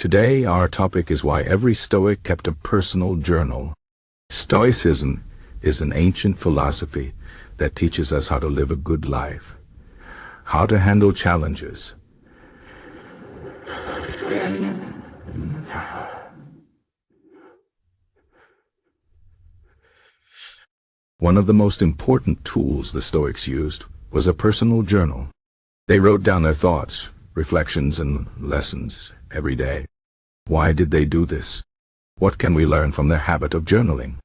Today, our topic is why every Stoic kept a personal journal. Stoicism is an ancient philosophy that teaches us how to live a good life, how to handle challenges. One of the most important tools the Stoics used was a personal journal. They wrote down their thoughts, reflections, and lessons every day. Why did they do this? What can we learn from their habit of journaling?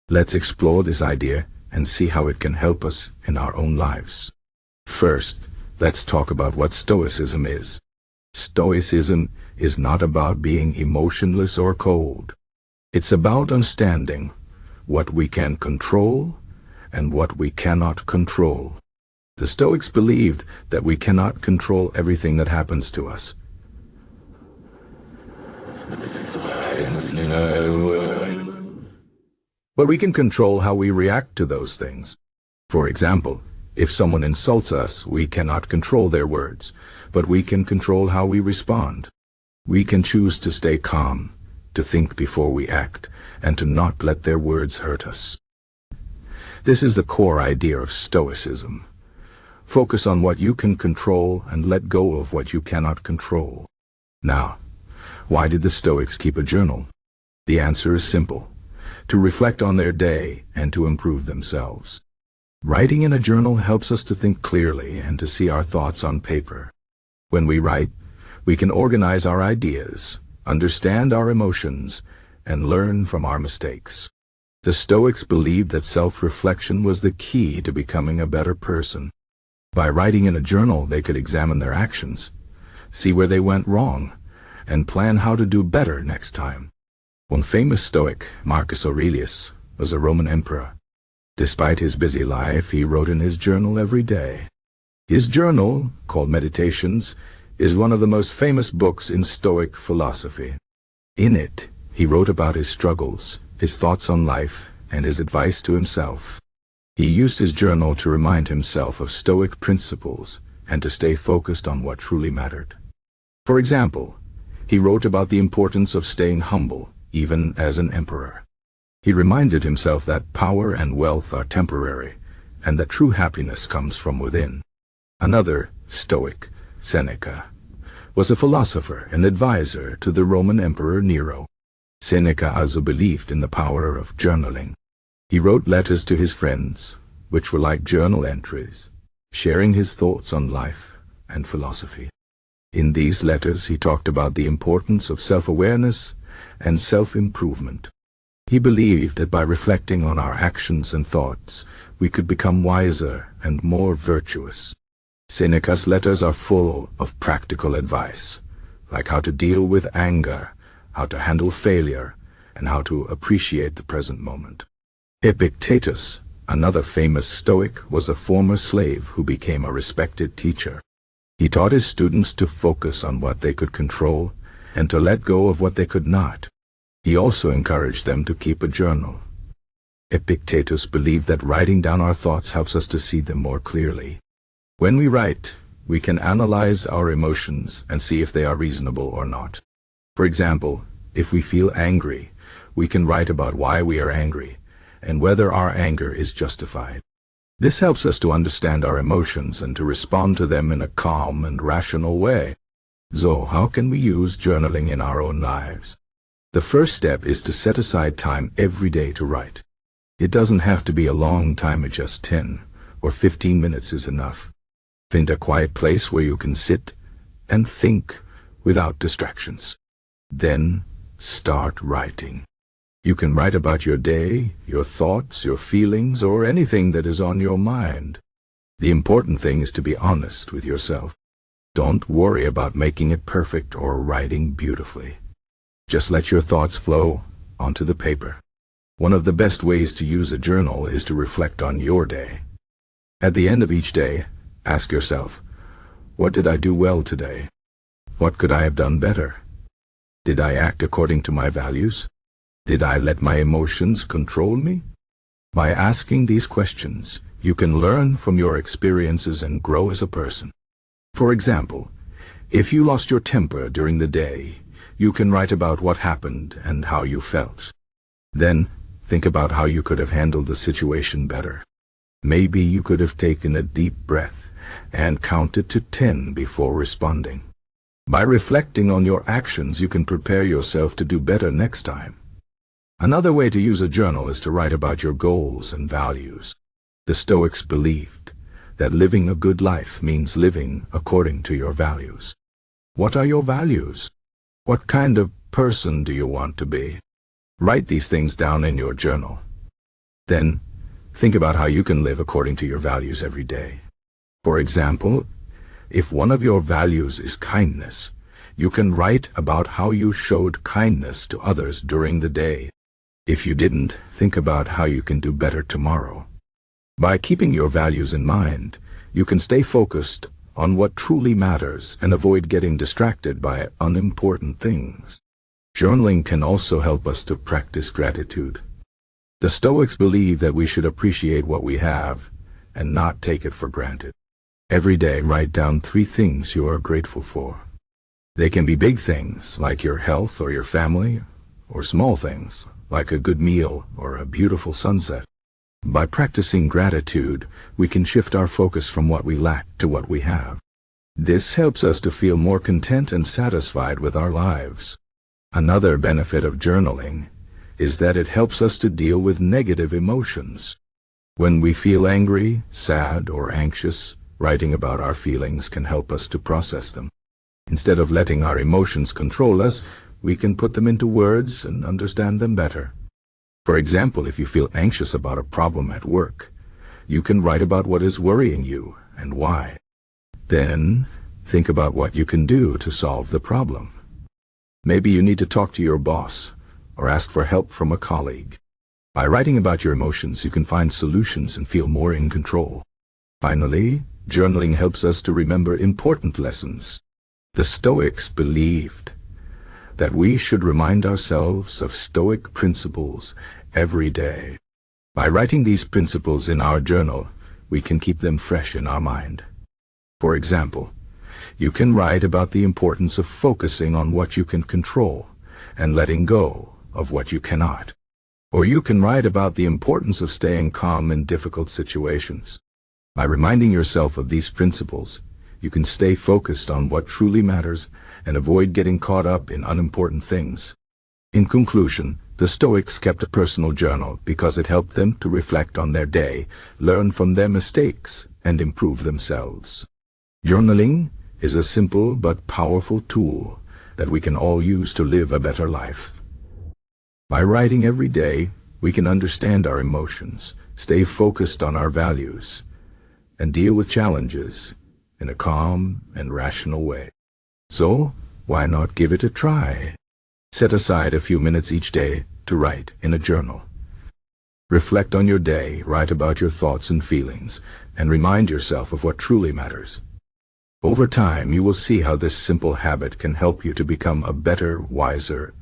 Let's explore this idea and see how it can help us in our own lives. First, let's talk about what Stoicism is. Stoicism is not about being emotionless or cold. It's about understanding what we can control and what we cannot control. The Stoics believed that we cannot control everything that happens to us. But we can control how we react to those things. For example, if someone insults us, we cannot control their words, but we can control how we respond. We can choose to stay calm, to think before we act, and to not let their words hurt us. This is the core idea of Stoicism. Focus on what you can control and let go of what you cannot control. Now, why did the Stoics keep a journal? The answer is simple: to reflect on their day and to improve themselves. Writing in a journal helps us to think clearly and to see our thoughts on paper. When we write, we can organize our ideas, understand our emotions, and learn from our mistakes. The Stoics believed that self-reflection was the key to becoming a better person. By writing in a journal, they could examine their actions, see where they went wrong, and plan how to do better next time. One famous Stoic, Marcus Aurelius, was a Roman emperor. Despite his busy life, he wrote in his journal every day. His journal, called Meditations, is one of the most famous books in Stoic philosophy. In it, he wrote about his struggles, his thoughts on life, and his advice to himself. He used his journal to remind himself of Stoic principles and to stay focused on what truly mattered. For example, he wrote about the importance of staying humble, even as an emperor. He reminded himself that power and wealth are temporary, and that true happiness comes from within. Another Stoic, Seneca, was a philosopher and advisor to the Roman Emperor Nero. Seneca also believed in the power of journaling. He wrote letters to his friends, which were like journal entries, sharing his thoughts on life and philosophy. In these letters, he talked about the importance of self-awareness and self-improvement. He believed that by reflecting on our actions and thoughts, we could become wiser and more virtuous. Seneca's letters are full of practical advice, like how to deal with anger, how to handle failure, and how to appreciate the present moment. Epictetus, another famous Stoic, was a former slave who became a respected teacher. He taught his students to focus on what they could control and to let go of what they could not. He also encouraged them to keep a journal. Epictetus believed that writing down our thoughts helps us to see them more clearly. When we write, we can analyze our emotions and see if they are reasonable or not. For example, if we feel angry, we can write about why we are angry and whether our anger is justified. This helps us to understand our emotions and to respond to them in a calm and rational way. So, how can we use journaling in our own lives? The first step is to set aside time every day to write. It doesn't have to be a long time, just 10 or 15 minutes is enough. Find a quiet place where you can sit and think without distractions. Then start writing. You can write about your day, your thoughts, your feelings, or anything that is on your mind. The important thing is to be honest with yourself. Don't worry about making it perfect or writing beautifully. Just let your thoughts flow onto the paper. One of the best ways to use a journal is to reflect on your day. At the end of each day, ask yourself, what did I do well today? What could I have done better? Did I act according to my values? Did I let my emotions control me? By asking these questions, you can learn from your experiences and grow as a person. For example, if you lost your temper during the day, You can write about what happened and how you felt. Then, think about how you could have handled the situation better. Maybe you could have taken a deep breath and counted to 10 before responding. By reflecting on your actions, you can prepare yourself to do better next time. Another way to use a journal is to write about your goals and values. The Stoics believed that living a good life means living according to your values. What are your values? What kind of person do you want to be? Write these things down in your journal. Then, think about how you can live according to your values every day. For example, if one of your values is kindness, you can write about how you showed kindness to others during the day. If you didn't, think about how you can do better tomorrow. By keeping your values in mind, you can stay focused on what truly matters and avoid getting distracted by unimportant things. Journaling can also help us to practice gratitude. The Stoics believe that we should appreciate what we have and not take it for granted. Every day, write down 3 things you are grateful for. They can be big things, like your health or your family, or small things, like a good meal or a beautiful sunset. By practicing gratitude, we can shift our focus from what we lack to what we have. This helps us to feel more content and satisfied with our lives. Another benefit of journaling is that it helps us to deal with negative emotions. When we feel angry, sad, or anxious, writing about our feelings can help us to process them. Instead of letting our emotions control us, we can put them into words and understand them better. For example, if you feel anxious about a problem at work, you can write about what is worrying you and why. Then, think about what you can do to solve the problem. Maybe you need to talk to your boss or ask for help from a colleague. By writing about your emotions, you can find solutions and feel more in control. Finally, journaling helps us to remember important lessons. The Stoics believed that we should remind ourselves of Stoic principles every day. By writing these principles in our journal, we can keep them fresh in our mind. For example, you can write about the importance of focusing on what you can control and letting go of what you cannot. Or you can write about the importance of staying calm in difficult situations. By reminding yourself of these principles, you can stay focused on what truly matters and avoid getting caught up in unimportant things. In conclusion, the Stoics kept a personal journal because it helped them to reflect on their day, learn from their mistakes, and improve themselves. Journaling is a simple but powerful tool that we can all use to live a better life. By writing every day, we can understand our emotions, stay focused on our values, and deal with challenges in a calm and rational way. So, why not give it a try? Set aside a few minutes each day to write in a journal. Reflect on your day, write about your thoughts and feelings, and remind yourself of what truly matters. Over time, you will see how this simple habit can help you to become a better, wiser,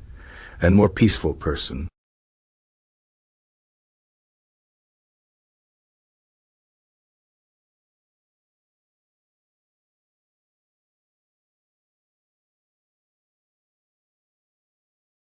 and more peaceful person.